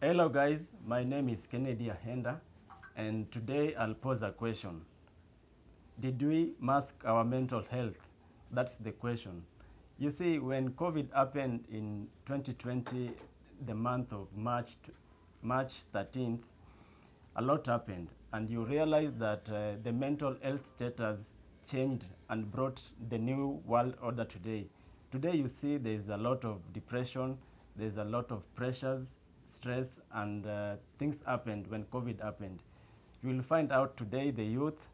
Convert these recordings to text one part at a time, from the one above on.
Hello guys, my name is Kennedy AHENDA, and today I'll pose a question. Did we mask our mental health? That's the question. You see, when COVID happened in 2020, the month of March 13th, a lot happened, and you realize that the mental health status changed and brought the new world order today. Today you see there's a lot of depression, there's a lot of pressures, stress, and things happened when COVID happened. You will find out today the youth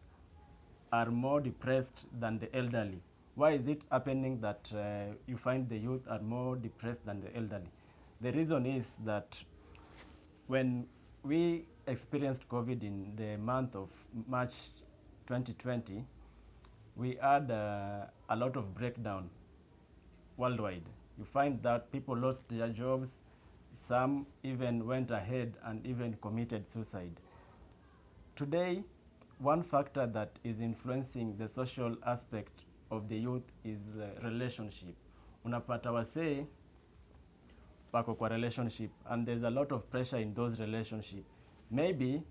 are more depressed than the elderly. Why is it happening that you find the youth are more depressed than the elderly? The reason is that when we experienced COVID in the month of March 2020, we had a lot of breakdown worldwide. You find that people lost their jobs, some even went ahead and even committed suicide. Today, one factor that is influencing the social aspect of the youth is relationship. Unapata wasee wako kwa relationship and there's a lot of pressure in those relationship. Maybe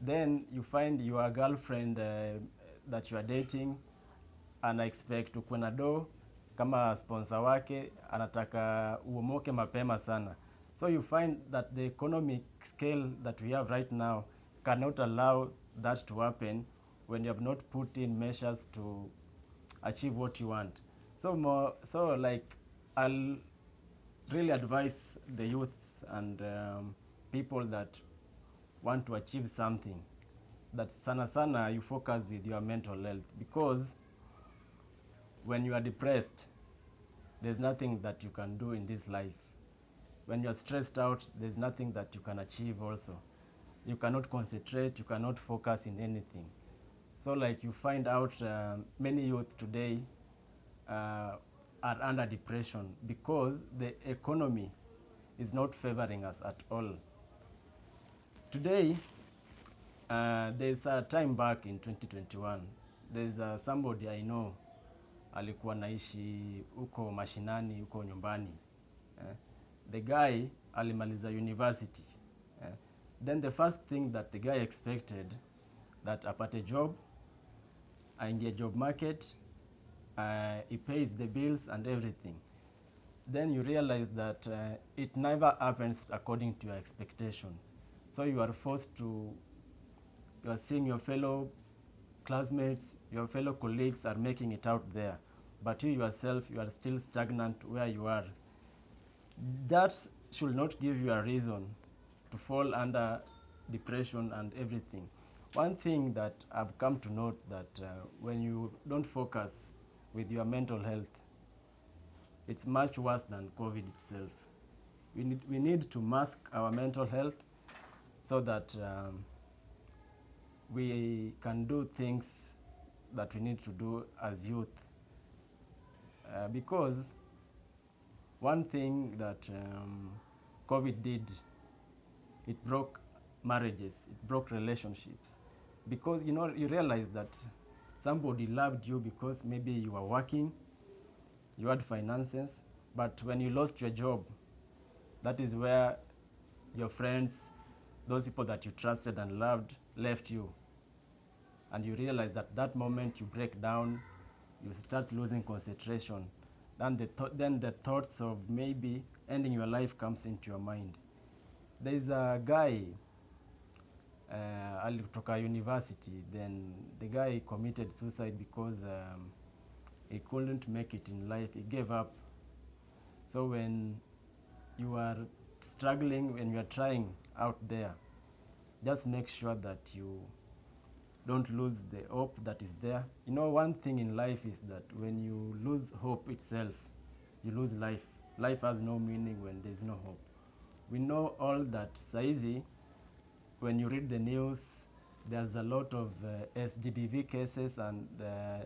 then you find your girlfriend that you are dating ana expect ukuwe na do kama sponsor wake, anataka uomoke mapema sana. So you find that the economic scale that we have right now cannot allow that to happen when you have not put in measures to achieve what you want. So like I'll really advise the youths and people that want to achieve something that sana you focus with your mental health, because when you are depressed there's nothing that you can do in this life. When you're stressed out, there's nothing that you can achieve also. You cannot concentrate, you cannot focus in anything. So like you find out many youth today are under depression because the economy is not favoring us at all. Today, there's a time back in 2021, there's somebody I know alikuwa naishi uko mashinani, uko nyumbani. The guy alimaliza university. Then the first thing that the guy expected that apate job, aingie job market, he pays the bills and everything. Then you realize that it never happens according to your expectations. So you are seeing your fellow classmates, your fellow colleagues are making it out there, but you yourself, you are still stagnant where you are. That should not give you a reason to fall under depression and everything. One thing that I've come to note that when you don't focus with your mental health, it's much worse than COVID itself. We need to mask our mental health so that we can do things that we need to do as youth. Because one thing that COVID did, it broke marriages, it broke relationships. Because you realize that somebody loved you because maybe you were working, you had finances, but when you lost your job, that is where your friends, those people that you trusted and loved, left you. And you realize that that moment you break down, you start losing concentration. Then the thoughts of maybe ending your life comes into your mind. There is a guy alitoka university, then the guy committed suicide because he couldn't make it in life, he gave up. So when you are struggling, when you are trying out there, just make sure that you don't lose the hope that is there. One thing in life is that when you lose hope itself, you lose life. Life has no meaning when there's no hope. We know all that saizi, when you read the news, there's a lot of SGBV cases and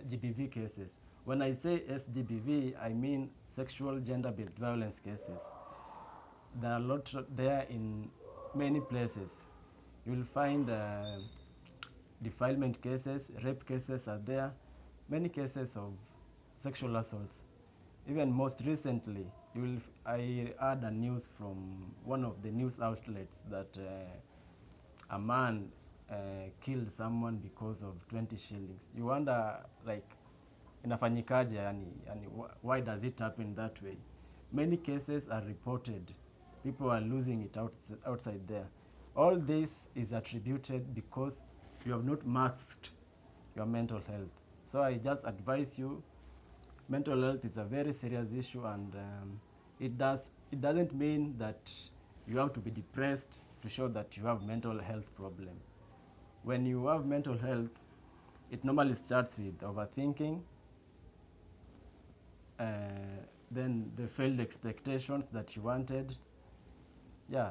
GBV cases. When I say SGBV, I mean sexual gender-based violence cases. There are a lot there in many places. You'll find defilement cases, rape cases are there, many cases of sexual assaults. Even most recently, I heard a news from one of the news outlets that a man killed someone because of 20 shillings. You wonder, like, inafanyikaje, yani why does it happen that way? Many cases are reported. People are losing it outside there. All this is attributed because you have not masked your mental health. So I just advise you, mental health is a very serious issue, and it doesn't mean that you have to be depressed to show that you have mental health problem. When you have mental health, it normally starts with overthinking, then the failed expectations that you wanted. Yeah,